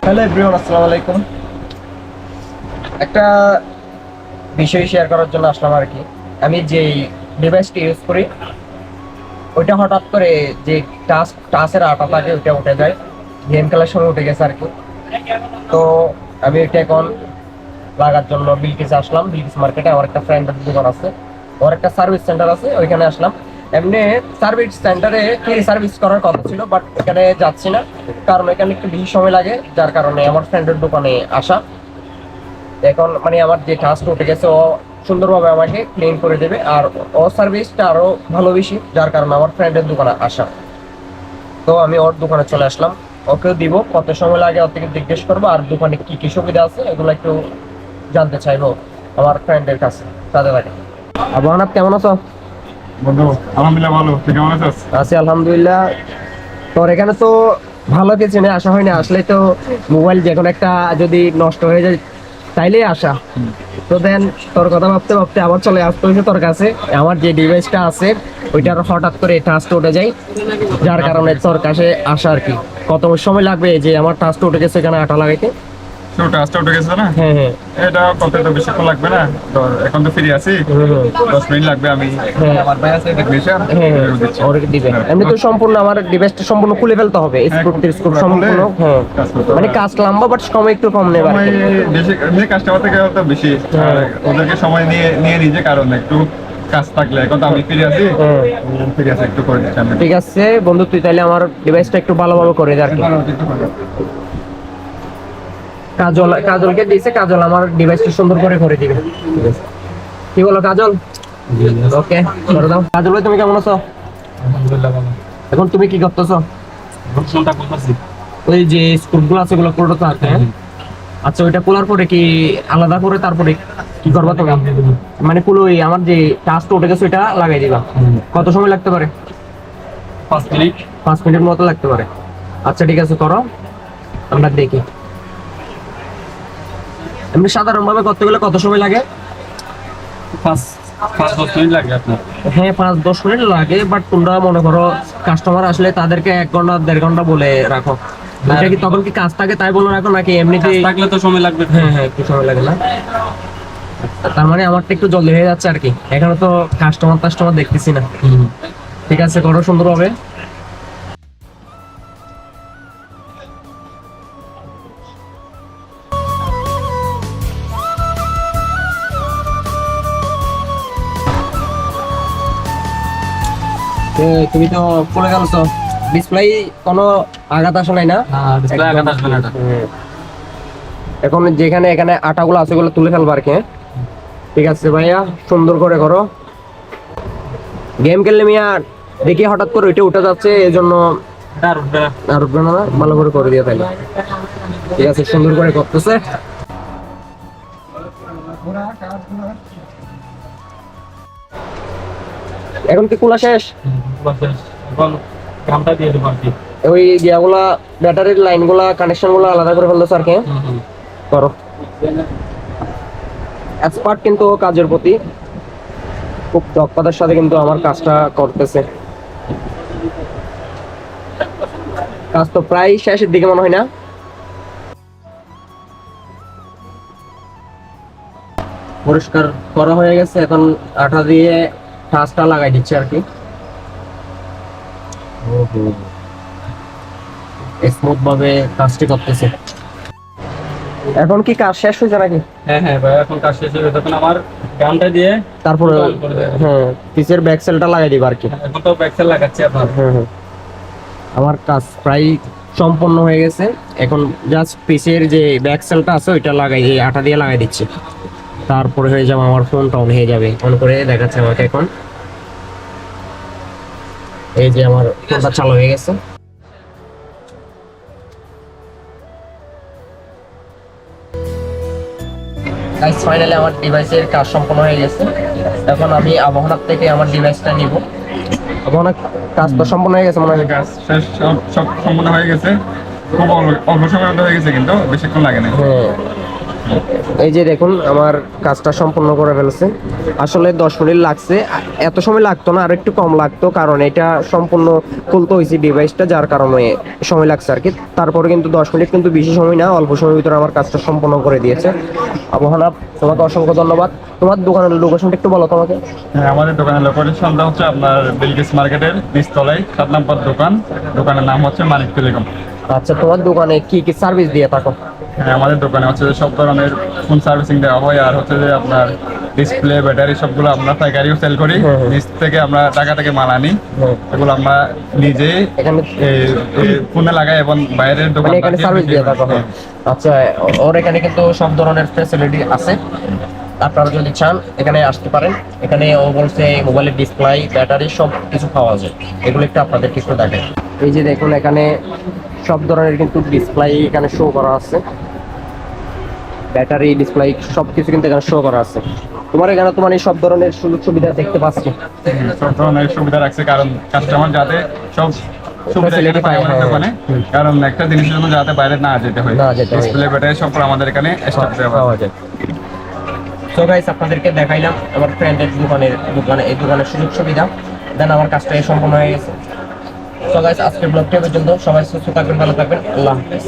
Hello everyone, আসসালামু আলাইকুম। একটা বিষয় শেয়ার করার জন্য আসলাম আর কি। আমি যে ডিভাইসটি ইউজ করি ওইটা হঠাৎ করে যে টাচের আটা থাকে ওইটা উঠে যায়, গেম খেলার সময় উঠে গেছে আর কি। তো আমি এটা এখন লাগার জন্য বিলকিসে আসলাম। বিলকিস মার্কেটে আমার একটা ফ্রেন্ডের দোকান আছে, ওর একটা সার্ভিস সেন্টার আছে, ওইখানে আসলাম। এমনি সার্ভিস সেন্টারে ফ্রি সার্ভিস করার কথা ছিল, বাট এখানে যাচ্ছি না, কারণ এখানে একটু বেশি সময় লাগে, যার কারণে আমার ফ্রেন্ডের দোকানে আসা। এখন মানে আমার যে টাস্ক উঠে গেছে ও সুন্দরভাবে আমাকে ক্লিন করে দেবে, আর ও সার্ভিসটা আরো ভালো বেশি, যার কারণে আমার ফ্রেন্ডের দোকানে আসা। তো আমি ওর দোকানে চলে আসলাম, ওকেও দিব। কত সময় লাগে ওর থেকে জিজ্ঞেস করবো, আর দোকানে কি কি সুবিধা আছে এগুলো একটু জানতে চাইবো আমার ফ্রেন্ডের কাছে, তাদের লাগে। আবু আনাপ, কেমন আছো? বন্ধু আলহামদুলিল্লাহ ভালো। তুই কেমন আছিস? আছি আলহামদুলিল্লাহ। তোর এখানে তো ভালো কিছু নেই, আসা হয়নি। আসলে তো মোবাইল যে কোনো একটা যদি নষ্ট হয়ে যায় তাইলেই আসা। তো দেন তোর কথা ভাবতে ভাবতে আবার চলে আসতে হয়েছে তোর কাছে। আমার যে ডিভাইসটা আছে ওইটার হঠাৎ করে টাচটা উঠে যায়, যার কারণে তোর কাছে আসা আর কি। কত সময় লাগবে যে আমার টাচটা উঠে গেছে এখানে আটা লাগাইতে? টাস্কটা উঠে গেছে না? হ্যাঁ হ্যাঁ। এটা করতে তো বেশিক্ষণ লাগবে না। তো এখন তো ফ্রি আছি, 10 মিনিট লাগবে। আমি আমার ভাই আছে টেকনিশিয়ান, ওরে দিবে। এমনি তো সম্পূর্ণ আমার ডিভাইসটা সম্পূর্ণ খুলে ফেলতে হবে, স্ক্রু স্ক্রু সম্পূর্ণ। হ্যাঁ, মানে কাজ লম্বা বাট সময় একটু কম নেবে আর সময় কি। বেশি এমনি কাস্টমার থেকে তো বেশি, আর ওদেরকে সময় নিয়ে নিয়ে নিজে, কারণ একটু কাজ থাকলে। এখন তো আমি ফ্রি আছি, একটু করে দিচ্ছি আমি। ঠিক আছে বন্ধু, তুই তাহলে আমার ডিভাইসটা একটু ভালোভাবে করে দে আর কি। কাজলকে দিয়েছে, কাজল আমার ডিভাইসটা সুন্দর করে দিবে। ঠিক আছে, কি বলো কাজল? ওকে, করে দাও। কাজল ভাই, তুমি কেমন আছো? আলহামদুলিল্লাহ ভালো। এখন তুমি কি করতেছো? ফোনটা করতেছি। ওই যে স্ক্রুগুলো আছে ওগুলো খুলতে তো আছে। আচ্ছা, ওইটা খোলার পরে কি আলাদা করে তারপরে কি করবা তুমি? মানে খুলো, ওই আমার যে টাচটা উঠে গেছে ওইটা লাগাই দিবা। কত সময় লাগতে পারে? 5 মিনিট। 5 মিনিট মতো লাগতে পারে। আচ্ছা ঠিক আছে, করো, আমরা দেখি। এমনি সাধারণভাবে করতে গেলে কত সময় লাগে? 5-10 মিনিট লাগে আপনার। হ্যাঁ, 5-10 মিনিট লাগে, বাট তোমরা মনে করো কাস্টমার আসলে তাদেরকে 1 ঘন্টা 1.5 ঘন্টা বলে রাখো। এটা কি তখন কি কাজ থাকে তাই বলে রাখো, নাকি এমনিতেই থাকলে তো সময় লাগবে। হ্যাঁ হ্যাঁ, একটু সময় লাগে না? তার মানে আমারটা একটু জলদি হয়ে যাচ্ছে আর কি। এখানে তো কাস্টমার দেখতেছি না। ঠিক আছে, করো সুন্দর হবে। তুমি তো পড়ে গেছো, ডিসপ্লে কোনো আঘাত আসে নাই না? আঘাত আসবে না। এখন যেখানে এখানে আটাগুলো আছে ওগুলো তুলে ফেলবো আর কি। ঠিক আছে ভাইয়া, সুন্দর করে করো। গেম খেললে মিয়া দেখি হঠাৎ করে ওইটা উঠে যাচ্ছে, এই জন্য আর উঠবে না। ভালো করে দিয়ে তাইলে। ঠিক আছে, সুন্দর করে করতেছে। এখন কি খোলা শেষ? ওই ইয়েগুলা, ব্যাটারির লাইনগুলা, কানেকশনগুলো আলাদা করে ফেলতেছে আর কি। করো। এক্সপার্ট কিন্তু কাজের প্রতি, খুব দক্ষতার সাথে কিন্তু আমার কাজটা করতেছে। কাজ তো প্রায় শেষের দিকে মনে হয় না? পরিষ্কার করা হয়ে গেছে, এখন আঠা দিয়ে টাচটা লাগাই দিচ্ছে আর কি। স্মুথ ভাবে কাজটি করতেছে। এখন কি কাজ শেষ হয়েছে নাকি? হ্যাঁ হ্যাঁ ভাই, এখন কাজ শেষ হয়ে গেছে। এখন আমার গানটা দিয়ে তারপরে হ্যাঁ, পিসের ব্যাক সেলটা লাগাই দিবা আর কি। এখন তো ব্যাকসেল লাগাচ্ছি আপনার। হ্যাঁ হ্যাঁ, আমার কাজ প্রায় সম্পন্ন হয়ে গেছে। এখন জাস্ট পিসের যে ব্যাক সেলটা আছে ওইটা লাগাই, এই আঠা দিয়ে লাগাই দিচ্ছি। তারপরে হয়ে যাবে আমার ফোনটা অন হয়ে যাবে। অন করে দেখাচ্ছে আমাকে এখন। এই যে আমার ফোনটা চালু হয়ে গেছে। গাইস, ফাইনালি আমার ডিভাইসের কাজ সম্পন্ন হয়ে গেছে। এখন আমি আবহাওয়ার থেকে আমার ডিভাইসটা নিব। আবহাওয়ার কাজ তো সম্পন্ন হয়ে গেছে মনে হয়। কাজ শেষ, সব সম্পূর্ণ হয়ে গেছে। খুব অল্প সময়ের মধ্যে হয়ে গেছে, কিন্তু বেশিক্ষণ লাগে না। হ্যাঁ, এই যে দেখুন আমার কাজটা সম্পূর্ণ করে ফেলছে। আসলে 10 মিনিট লাগছে, এত সময় লাগতো না, আর একটু কম লাগতো, কারণ এটা সম্পূর্ণ খুলতে হয়েছে ডিভাইসটা, যার কারণে সময় লাগছে আর কি। তারপরে কিন্তু 10 মিনিট কিন্তু বেশি সময় না, অল্প সময়ের ভিতরে আমার কাজটা সম্পূর্ণ করে দিয়েছে। আবহানা, তোমাকে অসংখ্য ধন্যবাদ। তোমার দোকানের লোকেশনটা একটু বলো তোমাকে। হ্যাঁ, আমাদের দোকানের লোকেশনটা হচ্ছে আপনার বিলকিস মার্কেটের নিচতলায় 7 নম্বর দোকান। দোকানের নাম হচ্ছে মানিক টেলিকম। আচ্ছা, তোমার দোকানে কি কি সার্ভিস দিয়ে থাকো? হ্যাঁ, আমাদের দোকানে হচ্ছে যে সব ধরনের ফোন সার্ভিসিং দেওয়া হয়, আর হচ্ছে যে আপনার ডিসপ্লে, ব্যাটারি সবগুলো আমরা পাইকারিও সেল করি। নিচ থেকে আমরা টাকা থেকে মাল আনি, এগুলো আমরা নিজেই এখানে ফোনে লাগাই এবং বাইরের দোকান মানে এখানে সার্ভিস দিয়ে থাকো? আচ্ছা, ওর এখানে কিন্তু সব ধরনের ফ্যাসিলিটি আছে। আপনারা যদি চান এখানে আসতে পারেন। এখানে ও বলছে মোবাইলের ডিসপ্লে, ব্যাটারি সব কিছু পাওয়া যায়। এগুলো একটু আপনাদেরকে একটু দেখেন। এই যে দেখুন, এখানে সব ধরনের কিন্তু ডিসপ্লে এখানে শো করা আছে, ব্যাটারি, ডিসপ্লে সব কিছু কিন্তু এখানে শো করা আছে। তোমার এখানে তোমার এই সব ধরনের সুযোগ সুবিধা দেখতে পাচ্ছি। সব ধরনের সুবিধা রাখছে, কারণ কাস্টমার যাতে সব সুবিধা এখানে পায় আমাদের দোকানে। কারণ একটা জিনিসের জন্য যাতে বাইরে না যেতে হয়, ডিসপ্লে, ব্যাটারি সব আমাদের এখানে স্টক পাওয়া যায়। সো গাইস, আপনাদেরকে দেখাইলাম আমার ফ্রেন্ডের এই দোকানের সুযোগ সুবিধা। দেন আমার কাজটা সম্পূর্ণ হয়ে গেছে। সো গাইস, আজকের ব্লগটি পর্যন্ত। সবাই সুস্থ থাকবেন, ভালো থাকবেন। আল্লাহ হাফেজ।